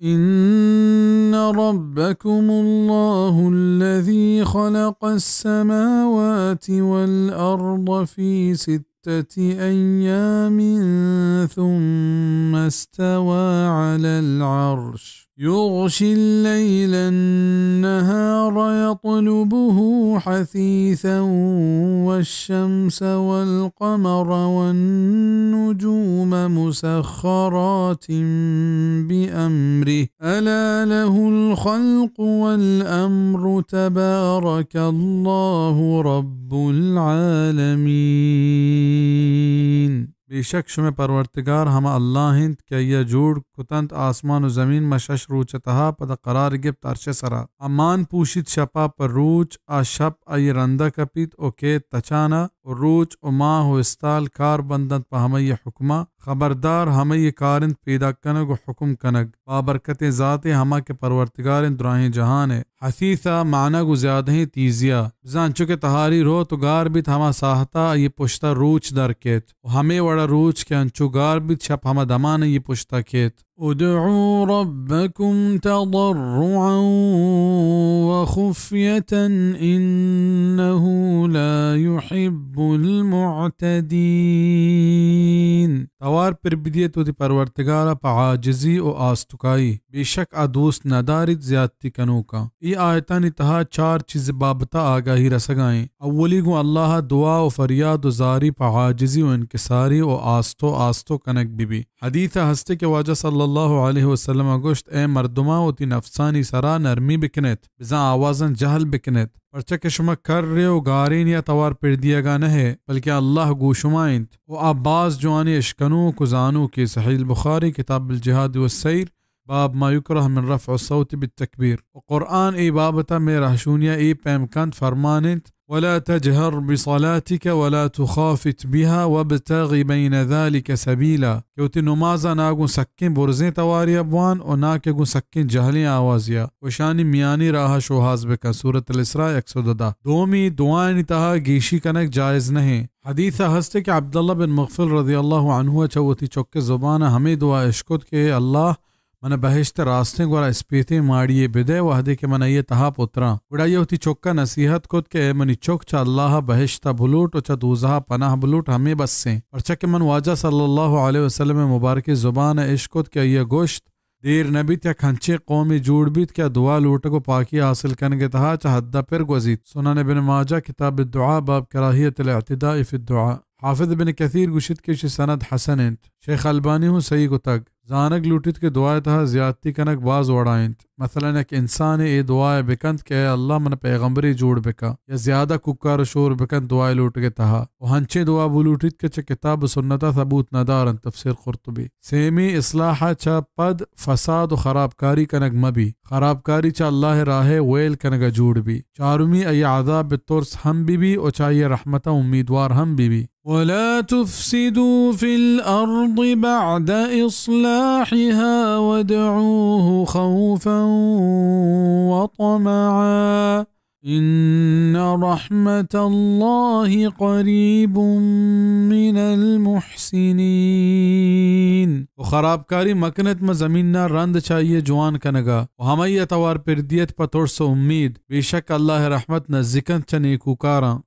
إن ربكم الله الذي خلق السماوات والأرض في 6 أيام ثم استوى على العرش يغشي الليل النهار يطلبه حثيثا والشمس والقمر والنجوم مسخرات بأمره ألا له الخلق والأمر تبارك الله رب العالمين. بے شک شمع پرورتگار ہم اللہ ہند کہ یہ جوڑ کتنت آسمان و زمین مشش روچتہا پد قرار گفت عرش سرا امان پوشید شپا پر روچ آ شپ ای رندہ کپیت او کے تچانا و روچ و ماہ و استال کار بندند پا ہمی حکمہ خبردار ہمی کارند پیدا کنگ و حکم کنگ بابرکت ذات ہما کے پرورتگارند دراہیں جہان ہے حثیثہ معنی گو زیادہ ہی تیزیا بزان چکے تہاری رو تو گار بیت ہما ساہتا یہ پشتا روچ در کیت و ہمیں وڑا روچ کے انچو گار بیت شپ ہما دمان یہ پشتا کیت ادعوا ربكم تضرعا وخفية إنه لا يحب المعتدين. توار پر بدیت و دی پرورتگارا پا عاجزی و آستکائی بے شک آدوست ندارد زیادتی کنو کا. ای آیتانی تہا 4 چیز بابتا آگاہی رسگائیں. اولی گو اللہ دعا و فریاد و زاری پا عاجزی و انکساری و آستو کنک بی حدیث ہستے کے واجہ صلی اللہ علیہ وسلم گوشت اے مردما و تی نفسانی سرا نرمی بکنت بزا آوازن جہل بکنت پرچہ کہ شما کر رہے ہو گارین یا توار پر دیا گا نہ بلکہ اللہ گو شمائنت و عباس جوانی اشکنو کزانو کی صحیح البخاری کتاب الجہاد والسیر باب ما یکرہ من رفع الصوت بالتکبیر و قرآن ای بابتا میں رہشونیا ای پیمکند فرمانت ولا تجهر بصلاتك ولا تخافت بها وابتغ بين ذلك سبيلا کیوتی نمازا ناگو سکیں برزیں تواری ابوان اور نہ کہ گو سکیں جہلیں آوازیا وشانی میانی راہ شوہاز بکا سورة الاسراء 110 دومی دعائیں تہا گیشی کنک جائز نہیں حدیث ہستے کہ عبداللہ بن مغفل رضی اللہ عنہ چوتی چوکے زبان ہمیں دعا اشکت کہ اللہ من بہشت راستے گورا اسپیتے ماڑیے بدے وحدے کے من یہ تہا پترا گڑا یہ ہوتی چوکا نصیحت کت کہ منی چوک چا اللہ بہشتا بلوٹ و چا دوزہا پناہ بلوٹ ہمیں بس سے پرچا کہ من واجہ صلی اللہ علیہ وسلم مبارک زبان عشقت کہ یہ گوشت دیر نبیت یا کھنچے قومی جوڑ بیت کیا دعا لوٹ کو پاکی حاصل کرنگے تہا چا حدہ پر گوزید. سنن ابن ماجہ کتاب الدعا باب کراہیت الاعتداء فی الدعا. حافظ ابن کثیر گوشت کے سند حسن انت شیخ البانی ہوں صحیح کو تک زانگ لوٹت کے دعائے تہا زیادتی کنک باز وڑائنت مثلا ایک انسان اے دعائے بکند کہ اے اللہ من پیغمبری جوڑ بکا یا زیادہ ککار شور بکند دعائے لوٹ کے تہا و ہنچے دعا بلوٹت کے چا کتاب سنتا ثبوت ندارن تفسیر قرطبی. سیمی اصلاحہ چا پد فساد و خرابکاری کنک مبی خرابکاری چا اللہ راہ ویل کنک جوڑ بھی. چارمی ای عذاب بترس ہم بھی اور چاہیے رحمتہ امیدوار ہم بھی. ولا تفسدوا في الأرض بعد إصلاحها وادعوه خوفا وطمعا إن رحمة الله قريب من المحسنين. و خرابکاری مکنت میں زمین نہ رند چاہیے جوان کنگا و ہمیں توار پردیت پتور سے امید بے شک اللہ رحمت نزکن چنے کوکاراں